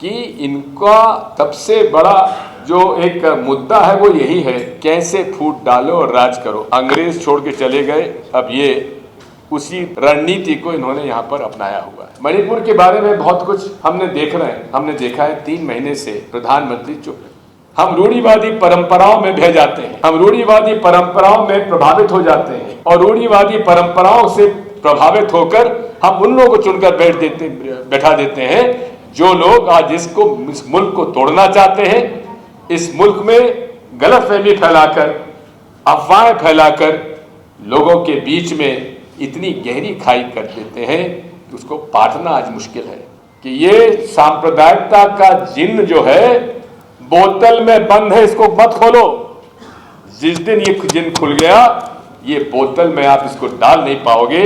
कि इनका सबसे बड़ा जो एक मुद्दा है वो यही है, कैसे फूट डालो और राज करो। अंग्रेज छोड़ के चले गए, अब ये उसी रणनीति को इन्होंने यहाँ पर अपनाया हुआ है। मणिपुर के बारे में बहुत कुछ हमने देखा है। 3 महीने से प्रधानमंत्री चुप है। हम रूढ़िवादी परंपराओं में बह जाते हैं, हम रूढ़िवादी परंपराओं में प्रभावित हो जाते हैं और रूढ़िवादी परंपराओं से प्रभावित होकर हम उन लोगों को चुनकर बैठा देते हैं जो लोग आज इस मुल्क को तोड़ना चाहते हैं। इस मुल्क में गलतफहमी फैलाकर, अफवाहें फैलाकर लोगों के बीच में इतनी गहरी खाई कर देते हैं कि उसको पाटना आज मुश्किल है कि ये सांप्रदायिकता का जिन जो है बोतल में बंद है, इसको मत खोलो। जिस दिन ये जिन खुल गया, ये बोतल में आप इसको डाल नहीं पाओगे।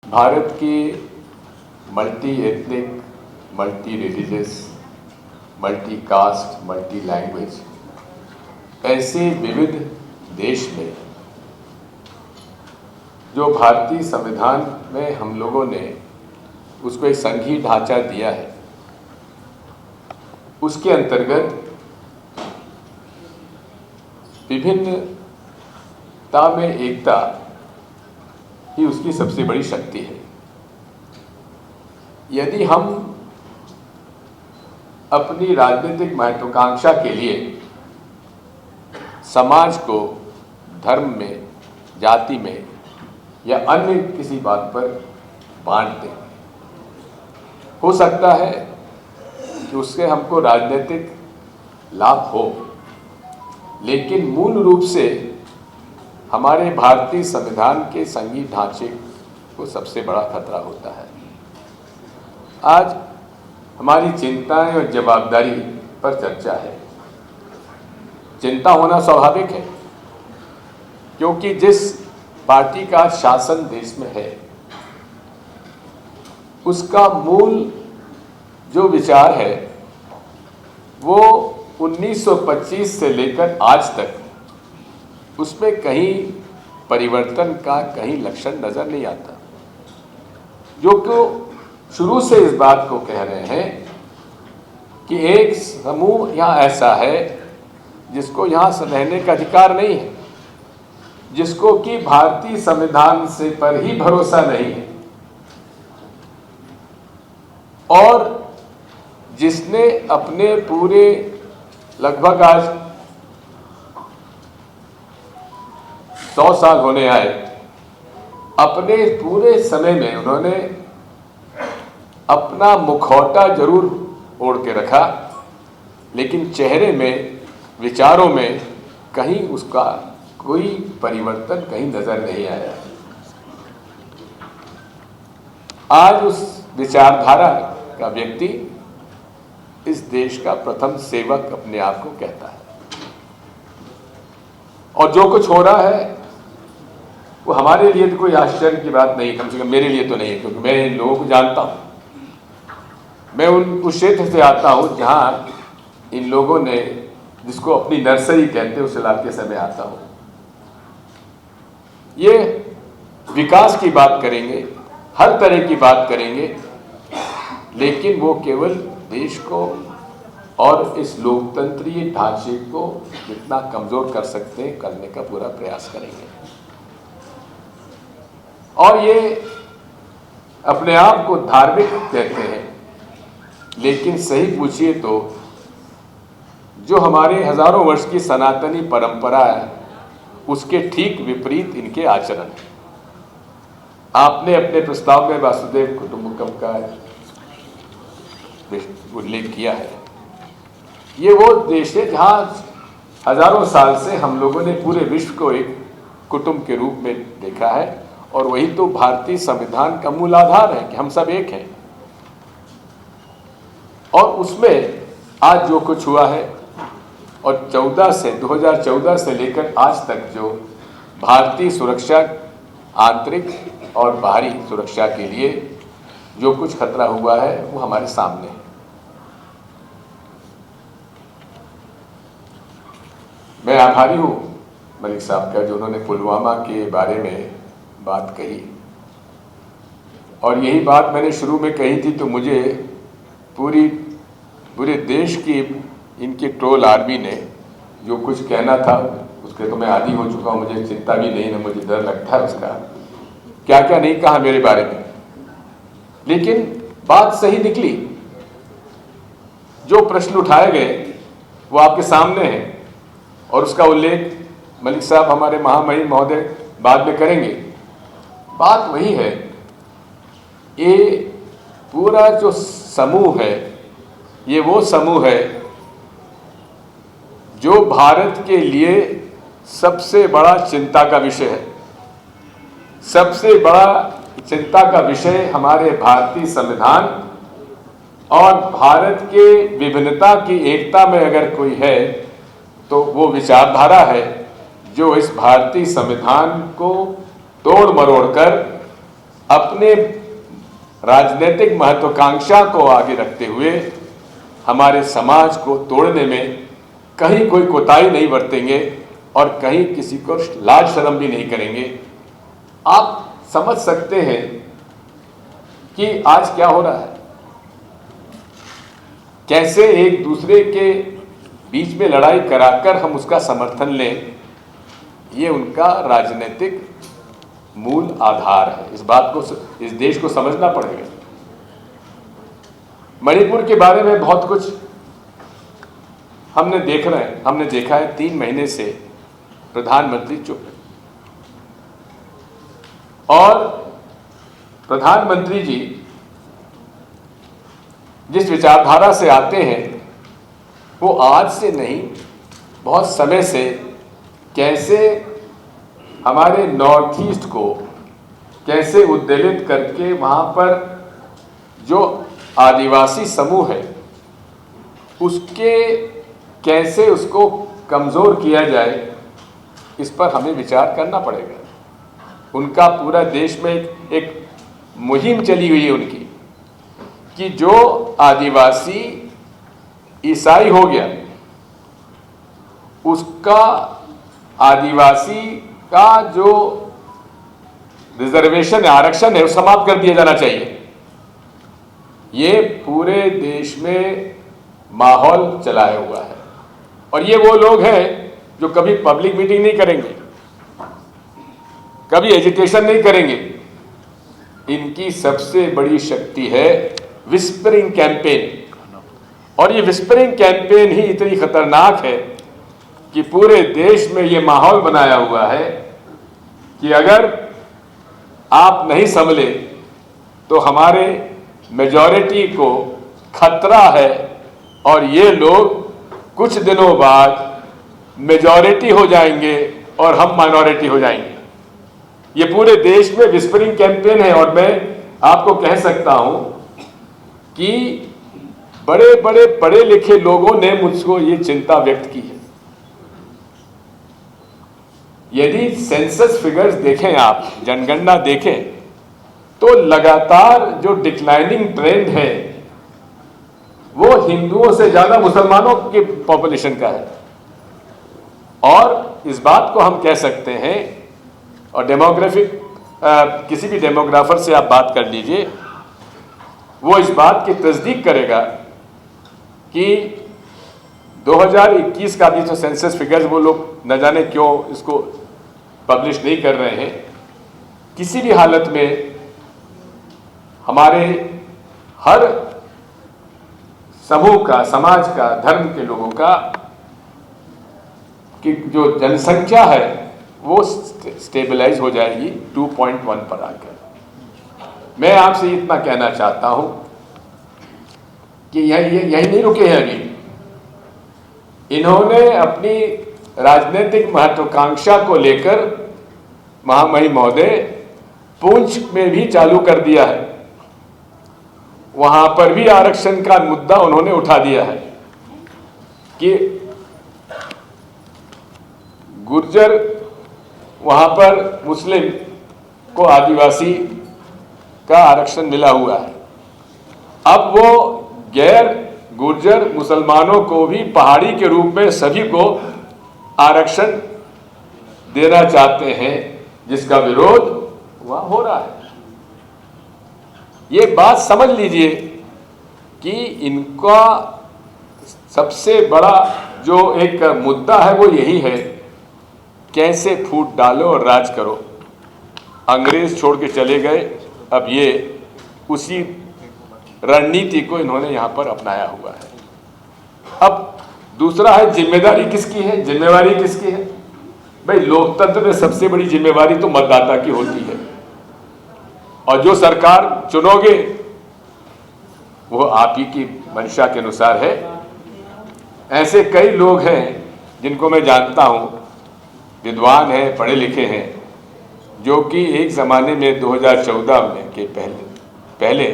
भारत की multi ethnic, multi religious, multi caste, multi language ऐसे विविध देश में जो भारतीय संविधान में हम लोगों ने उसको एक संघीय ढांचा दिया है, उसके अंतर्गत विभिन्नता में एकता ही उसकी सबसे बड़ी शक्ति है। यदि हम अपनी राजनीतिक महत्वाकांक्षा के लिए समाज को धर्म में, जाति में या अन्य किसी बात पर बांट दें, हो सकता है कि उससे हमको राजनीतिक लाभ हो, लेकिन मूल रूप से हमारे भारतीय संविधान के संघीय ढांचे को सबसे बड़ा खतरा होता है। आज हमारी चिंताएं और जवाबदारी पर चर्चा है। चिंता होना स्वाभाविक है, क्योंकि जिस पार्टी का शासन देश में है उसका मूल जो विचार है वो 1925 से लेकर आज तक उसमें कहीं परिवर्तन का कहीं लक्षण नजर नहीं आता। जो कि शुरू से इस बात को कह रहे हैं कि एक समूह यहाँ ऐसा है जिसको यहाँ रहने का अधिकार नहीं है, जिसको कि भारतीय संविधान से पर ही भरोसा नहीं है और जिसने अपने पूरे लगभग आज 100 साल होने आए, अपने पूरे समय में उन्होंने अपना मुखौटा जरूर ओढ़ के रखा, लेकिन चेहरे में, विचारों में कहीं उसका कोई परिवर्तन कहीं नजर नहीं आया। आज उस विचारधारा का व्यक्ति इस देश का प्रथम सेवक अपने आप को कहता है और जो कुछ हो रहा है वो हमारे लिए तो कोई आश्चर्य की बात नहीं, कम से कम मेरे लिए तो नहीं है, क्योंकि मैं इन लोगों को जानता हूं। मैं उस क्षेत्र से आता हूं जहां इन लोगों ने, जिसको अपनी नर्सरी कहते हैं, उस इलाके से मैं आता हूं। ये विकास की बात करेंगे, हर तरह की बात करेंगे, लेकिन वो केवल देश को और इस लोकतंत्रीय ढांचे को कितना कमजोर कर सकते हैं करने का पूरा प्रयास करेंगे। और ये अपने आप को धार्मिक कहते हैं, लेकिन सही पूछिए तो जो हमारे हजारों वर्ष की सनातनी परंपरा है उसके ठीक विपरीत इनके आचरण है। आपने अपने प्रस्ताव में वासुदेव कुटुंबकम का उल्लेख किया है। ये वो देश है जहां हजारों साल से हम लोगों ने पूरे विश्व को एक कुटुंब के रूप में देखा है और वही तो भारतीय संविधान का मूल आधार है कि हम सब एक हैं। और उसमें आज जो कुछ हुआ है और 2014 से लेकर आज तक जो भारतीय सुरक्षा, आंतरिक और बाहरी सुरक्षा के लिए जो कुछ खतरा हुआ है वो हमारे सामने है। मैं आभारी हूं मलिक साहब का, जो उन्होंने पुलवामा के बारे में बात कही। और यही बात मैंने शुरू में कही थी, तो मुझे पूरे देश की इनकी ट्रोल आर्मी ने जो कुछ कहना था उसके तो मैं आदी हो चुका हूँ, मुझे चिंता भी नहीं है, मुझे डर लगता है उसका, क्या क्या नहीं कहा मेरे बारे में, लेकिन बात सही निकली। जो प्रश्न उठाए गए वो आपके सामने है और उसका उल्लेख मलिक साहब हमारे महामहिम महोदय बाद में करेंगे। बात वही है, ये पूरा जो समूह है ये वो समूह है जो भारत के लिए सबसे बड़ा चिंता का विषय है। सबसे बड़ा चिंता का विषय हमारे भारतीय संविधान और भारत के विभिन्नता की एकता में अगर कोई है तो वो विचारधारा है जो इस भारतीय संविधान को तोड़ मरोड़ कर अपने राजनीतिक महत्वाकांक्षा को आगे रखते हुए हमारे समाज को तोड़ने में कहीं कोई कोताही नहीं बरतेंगे और कहीं किसी को लाज शर्म भी नहीं करेंगे। आप समझ सकते हैं कि आज क्या हो रहा है, कैसे एक दूसरे के बीच में लड़ाई कराकर हम उसका समर्थन लें, ये उनका राजनीतिक मूल आधार है। इस बात को, इस देश को समझना पड़ेगा। मणिपुर के बारे में बहुत कुछ हमने देखा है। 3 महीने से प्रधानमंत्री चुप है और प्रधानमंत्री जी जिस विचारधारा से आते हैं वो आज से नहीं, बहुत समय से कैसे हमारे नॉर्थ ईस्ट को कैसे उद्वेलित करके वहाँ पर जो आदिवासी समूह है उसके कैसे उसको कमज़ोर किया जाए, इस पर हमें विचार करना पड़ेगा। उनका पूरा देश में एक मुहिम चली हुई है उनकी कि जो आदिवासी ईसाई हो गया उसका आदिवासी का जो रिजर्वेशन आरक्षण है वो समाप्त कर दिया जाना चाहिए। ये पूरे देश में माहौल चलाया हुआ है और ये वो लोग हैं जो कभी पब्लिक मीटिंग नहीं करेंगे, कभी एजुटेशन नहीं करेंगे। इनकी सबसे बड़ी शक्ति है विस्परिंग कैंपेन और ये विस्परिंग कैंपेन ही इतनी खतरनाक है कि पूरे देश में ये माहौल बनाया हुआ है कि अगर आप नहीं संभले तो हमारे मेजॉरिटी को खतरा है और ये लोग कुछ दिनों बाद मेजॉरिटी हो जाएंगे और हम माइनॉरिटी हो जाएंगे। ये पूरे देश में विस्परिंग कैंपेन है और मैं आपको कह सकता हूं कि बड़े बड़े पढ़े लिखे लोगों ने मुझको ये चिंता व्यक्त की है। यदि सेंसस फिगर्स देखें, आप जनगणना देखें, तो लगातार जो डिक्लाइनिंग ट्रेंड है वो हिंदुओं से ज्यादा मुसलमानों की पॉपुलेशन का है। और इस बात को हम कह सकते हैं, और डेमोग्राफिक किसी भी डेमोग्राफर से आप बात कर लीजिए, वो इस बात की तस्दीक करेगा कि 2021 का भी जो सेंसस फिगर्स वो लोग न जाने क्यों इसको पब्लिश नहीं कर रहे हैं। किसी भी हालत में हमारे हर समूह का, समाज का, धर्म के लोगों का कि जो जनसंख्या है वो स्टेबलाइज हो जाएगी 2.1 पर आकर। मैं आपसे इतना कहना चाहता हूं कि यही नहीं रुके हैं अभी। इन्होंने अपनी राजनीतिक महत्वाकांक्षा को लेकर महामहिम महोदय पुंछ में भी चालू कर दिया है। वहां पर भी आरक्षण का मुद्दा उन्होंने उठा दिया है कि गुर्जर वहां पर मुस्लिम को आदिवासी का आरक्षण मिला हुआ है। अब वो गैर गुर्जर मुसलमानों को भी पहाड़ी के रूप में सभी को आरक्षण देना चाहते हैं, जिसका विरोध वहां हो रहा है। ये बात समझ लीजिए कि इनका सबसे बड़ा जो एक मुद्दा है वो यही है, कैसे फूट डालो और राज करो। अंग्रेज छोड़ के चले गए, अब ये उसी रणनीति को इन्होंने यहाँ पर अपनाया हुआ है। अब दूसरा है जिम्मेदारी किसकी है, जिम्मेवारी किसकी है? भाई लोकतंत्र में सबसे बड़ी जिम्मेवारी तो मतदाता की होती है, और जो सरकार चुनोगे वो आप ही की मंशा के अनुसार है। ऐसे कई लोग हैं जिनको मैं जानता हूं, विद्वान हैं, पढ़े लिखे हैं, जो कि एक ज़माने में 2014 में के पहले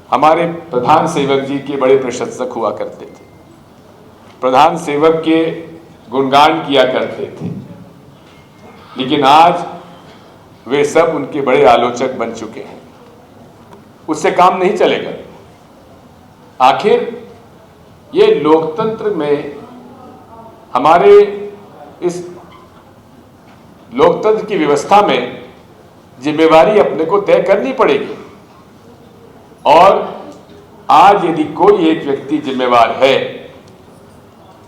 हमारे प्रधान सेवक जी के बड़े प्रशंसक हुआ करते थे, प्रधान सेवक के गुणगान किया करते थे, लेकिन आज वे सब उनके बड़े आलोचक बन चुके हैं। उससे काम नहीं चलेगा। आखिर ये लोकतंत्र में, हमारे इस लोकतंत्र की व्यवस्था में जिम्मेवारी अपने को तय करनी पड़ेगी। और आज यदि कोई एक व्यक्ति जिम्मेवार है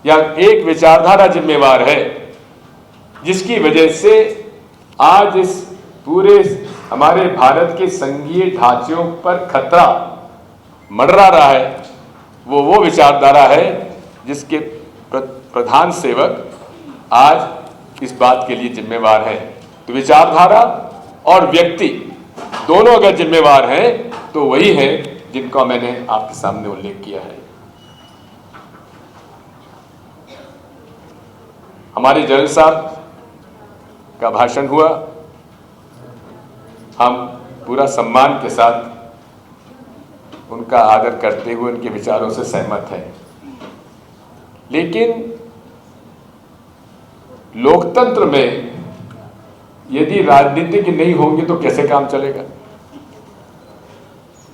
या एक विचारधारा जिम्मेवार है, जिसकी वजह से आज इस पूरे हमारे भारत के संघीय ढांचों पर खतरा मंडरा रहा है, वो विचारधारा है जिसके प्रधान सेवक आज इस बात के लिए जिम्मेवार है। तो विचारधारा और व्यक्ति दोनों अगर जिम्मेवार हैं तो वही है जिनका मैंने आपके सामने उल्लेख किया है। हमारे जनरल साहब का भाषण हुआ, हम पूरा सम्मान के साथ उनका आदर करते हुए उनके विचारों से सहमत हैं, लेकिन लोकतंत्र में यदि राजनीतिक नहीं होंगे तो कैसे काम चलेगा?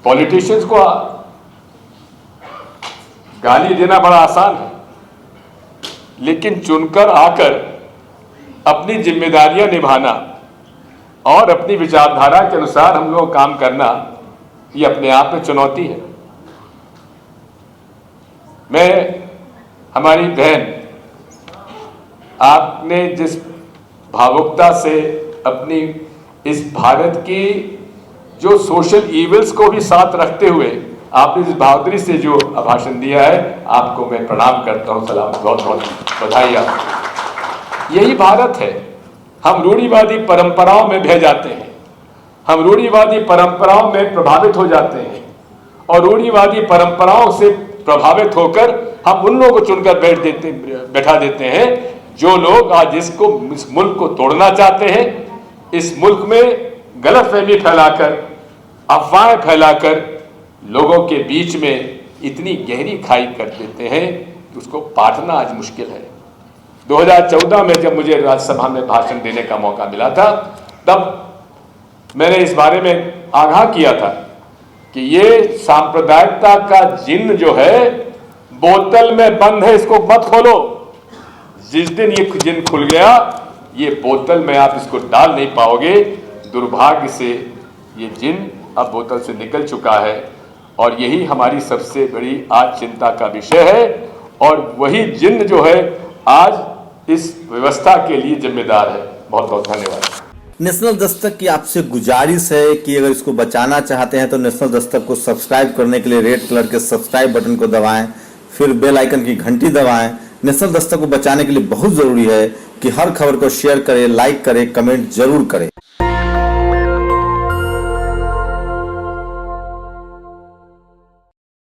पॉलिटिशियंस को गाली देना बड़ा आसान है, लेकिन चुनकर आकर अपनी जिम्मेदारियां निभाना और अपनी विचारधारा के अनुसार हम लोग काम करना, ये अपने आप में चुनौती है। मैं, हमारी बहन, आपने जिस भावुकता से अपनी इस भारत की जो सोशल इविल्स को भी साथ रखते हुए आपने जिस बहादुरी से जो भाषण दिया है, आपको मैं प्रणाम करता हूं, सलाम, बहुत बहुत बधाई आपको। यही भारत है। हम रूढ़िवादी परंपराओं में बह जाते हैं, हम रूढ़िवादी परंपराओं में प्रभावित हो जाते हैं, और रूढ़िवादी परंपराओं से प्रभावित होकर हम उन लोगों को चुनकर बैठा देते हैं जो लोग आज इस मुल्क को तोड़ना चाहते हैं। इस मुल्क में गलतफहमी फैलाकर, अफवाहें फैलाकर लोगों के बीच में इतनी गहरी खाई कर देते हैं कि उसको पाटना आज मुश्किल है। 2014 में जब मुझे राज्यसभा में भाषण देने का मौका मिला था, तब मैंने इस बारे में आगाह किया था कि ये सांप्रदायिकता का जिन्न जो है बोतल में बंद है, इसको मत खोलो। जिस दिन ये जिन्न खुल गया, ये बोतल में आप इसको डाल नहीं पाओगे। दुर्भाग्य से ये जिन्न अब बोतल से निकल चुका है, और यही हमारी सबसे बड़ी आज चिंता का विषय है। और वही जिन्न जो है आज इस व्यवस्था के लिए जिम्मेदार है। बहुत बहुत धन्यवाद। नेशनल दस्तक की आपसे गुजारिश है कि अगर इसको बचाना चाहते हैं तो नेशनल दस्तक को सब्सक्राइब करने के लिए रेड कलर के सब्सक्राइब बटन को दबाएं, फिर बेल आइकन की घंटी दबाएं। नेशनल दस्तक को बचाने के लिए बहुत जरूरी है कि हर खबर को शेयर करें, लाइक करें, कमेंट जरूर करें।